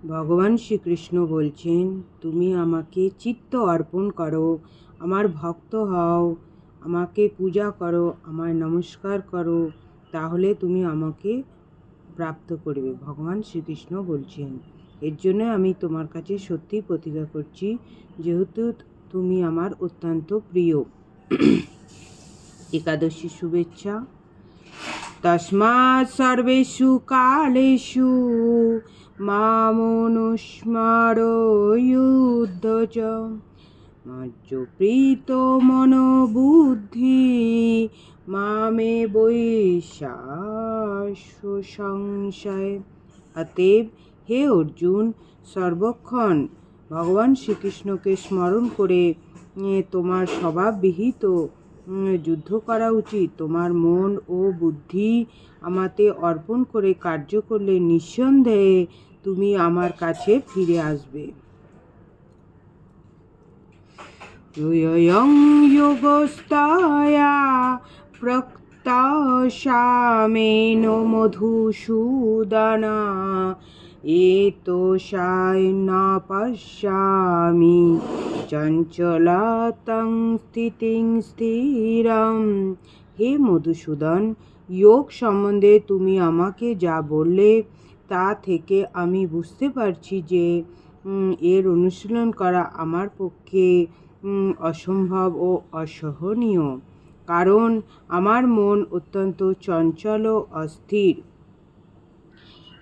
ভগবান শ্রীকৃষ্ণ বলছেন, তুমি আমাকে চিত্ত অর্পণ করো, আমার ভক্ত হও, আমাকে পূজা করো, আমায় নমস্কার করো, তাহলে তুমি আমাকে প্রাপ্ত করবে। ভগবান শ্রীকৃষ্ণ বলছেন, এর জন্য আমি তোমার কাছে সত্যিই প্রতিজ্ঞা করছি, যেহেতু তুমি আমার অত্যন্ত প্রিয়। একাদশী শুভেচ্ছা। তস্মাৎ সর্বেষু কালেষু মামনুস্মরোৎ মজ্জপ্রীত মনোবুদ্ধি মামে বৈশাস্য সংশয়। অতএব হে অর্জুন, সর্বক্ষণ ভগবান শ্রীকৃষ্ণকে স্মরণ করে তোমার স্বভাববিহিত যুদ্ধ করা উচিত। তোমার মন ও বুদ্ধি আমাতে অর্পণ করে কার্য করলে নিঃসন্দেহে তুমি আমার কাছে ফিরে আসবে। ইয়ং যোগস্তায়া প্রক্তস্যামেন মধুসূদনা এতশায় না পশ্যামি চঞ্চলতং স্থিতিং স্থিরম। হে মধুসূদন, যোগ সম্বন্ধে তুমি আমাকে যা বললে তা থেকে আমি বুঝতে পারছি যে এর অনুশীলন করা আমার পক্ষে অসম্ভব ও অসহনীয়, কারণ আমার মন অত্যন্ত চঞ্চল ও অস্থির।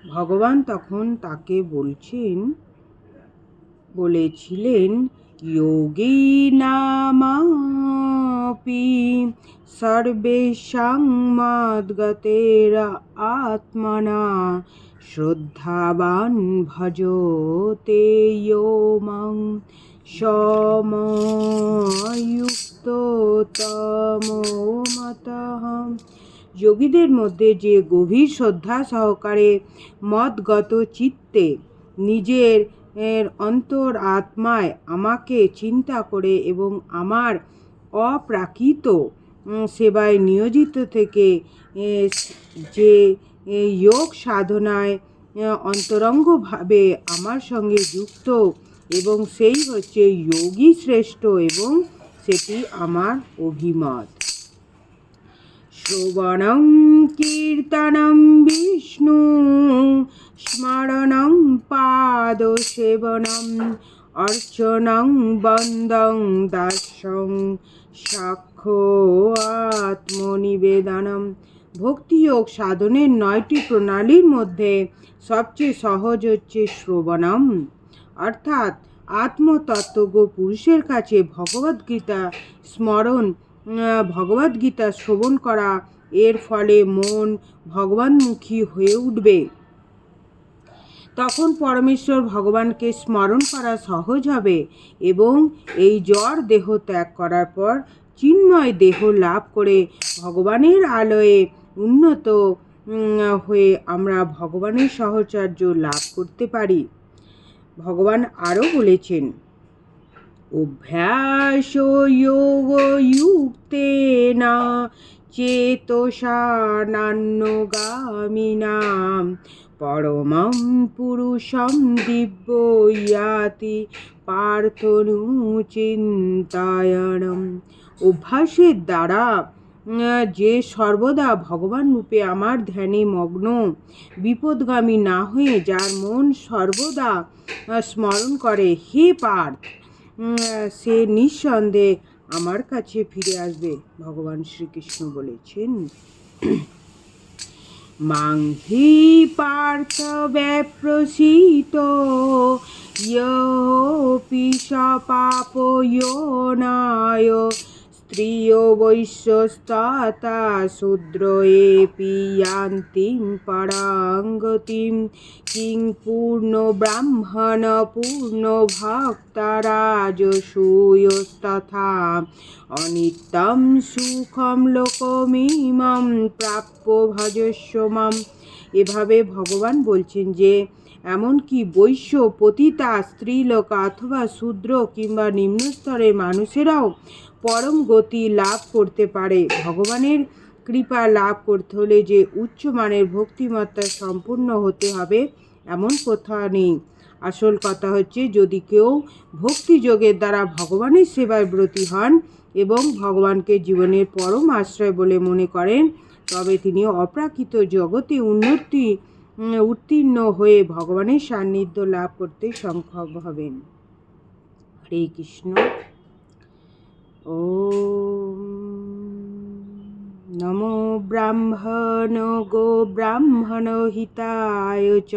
ভগবান তখন তাকে বলেছিলেন, যোগীনামপি সর্বেষাং মদ্গতেরা আত্মনা শ্রদ্ধাবান ভজতে ইয়ো মাং সময়ুক্ততমো মতঃ। যোগীদের মধ্যে যে গভীর শ্রদ্ধা সহকারে মদগত চিত্তে নিজের অন্তর আত্মায় আমাকে চিন্তা করে এবং আমার অপ্রাকৃত সেবায় নিয়োজিত থেকে যে যোগ সাধনায় অন্তরঙ্গভাবে আমার সঙ্গে যুক্ত, এবং সেই হচ্ছে যোগী শ্রেষ্ঠ, এবং সেটি আমার অভিমত। শ্রবণং কীর্তনং বিষ্ণু স্মরণং পাদসেবনম অর্চনং বন্দং দাস্যং সাক্ষ্য আত্মনিবেদনম। ভক্তিযোগ সাধনের 9টি প্রণালীর মধ্যে সবচেয়ে সহজ হচ্ছে শ্রবণম, অর্থাৎ আত্মতত্ত্বজ্ঞ পুরুষের কাছে ভগবদ্গীতা শ্রবণ করা। এর ফলে মন ভগবানমুখী হয়ে উঠবে। তখন পরমেশ্বর ভগবানকে স্মরণ করা সহজ হবে, এবং এই জড় দেহ ত্যাগ করার পর চিন্ময় দেহ লাভ করে ভগবানের আলয়ে উন্নত হয়ে আমরা ভগবানের সাহচর্য লাভ করতে পারি। ভগবান আরও বলেছেন, অভ্যাস যোগ যুক্তেন চেতসা নান্যগামিনাম পরমং পুরুষং দিব্য ইয়াতি পার্থনুচিন্তায়নম। অভ্যাসের দ্বারা যে সর্বদা ভগবান রূপে আমার ধ্যানে মগ্ন, বিপদগামী না হয়ে যার মন সর্বদা স্মরণ করে হে পার্থ, সে নিঃসন্দেহে আমার কাছে ফিরে আসবে। ভগবান শ্রীকৃষ্ণ বলেছেন, মাং হি পার্থ ব্যপ্রসীতো ইয়োপি স পাপয়োনায় স্ত্রিয় বৈশ্যস্ততা শূদ্র এপি ইয়ান্তি পরাং গতিম কিং পূর্ণ ব্রাহ্মণ পূর্ণ ভক্তা রাজসূয়স্তথা অনিত্যং সুখম লোকমিমং প্রাপ্য ভজস্ব মাম। এভাবে ভগবান বলছেন যে এমনকি বৈশ্য, পতিতা, স্ত্রীলোক অথবা শূদ্র কিংবা নিম্নস্তরের মানুষেরাও পরম গতি লাভ করতে পারে। ভগবানের কৃপা লাভ করতে হলে যে উচ্চমানের ভক্তিমত্তা সম্পূর্ণ হতে হবে এমন কথা নেই। আসল কথা হচ্ছে, যদি কেউ ভক্তিযোগের দ্বারা ভগবানের সেবায় ব্রতী হন এবং ভগবানকে জীবনের পরম আশ্রয় বলে মনে করেন, তবে তিনি অপ্রাকৃত জগতে উত্তীর্ণ হয়ে ভগবানের সান্নিধ্য লাভ করতে সক্ষম হবেন। হরে কৃষ্ণ। ওম নমো ব্রাহ্মণ গো ব্রাহ্মণ হিতায় চ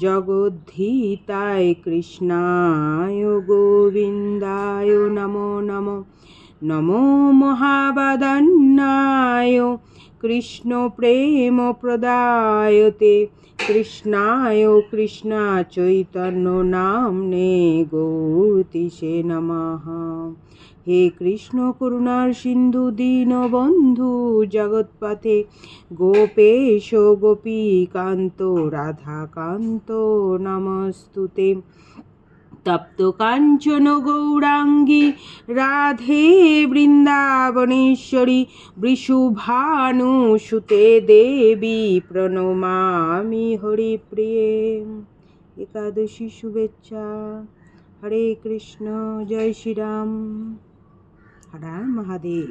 জগদ্ধিতায় কৃষ্ণায় গোবিন্দায় নমো নমো। নমো মহাবদন্নায় কৃষ্ণ প্রেম প্রদায়তে কৃষ্ণায় কৃষ্ণ চৈতন্য নামনে গৌরতিষে নমঃ। হে কৃষ্ণ করুণার সিন্ধু দীনবন্ধু জগৎপথে গোপেশ গোপীকান্ত রাধাকান্ত নমস্তুতে। তপ্ত কাঞ্চন গৌরাঙ্গী রাধে বৃন্দাবনেশ্বরী বৃষভানুসুতে দেবী প্রণমামি হরিপ্রিয়ে। একাদশী শুভেচ্ছা। হরে কৃষ্ণ। জয় শ্রীরাম। হর হর মহাদেব।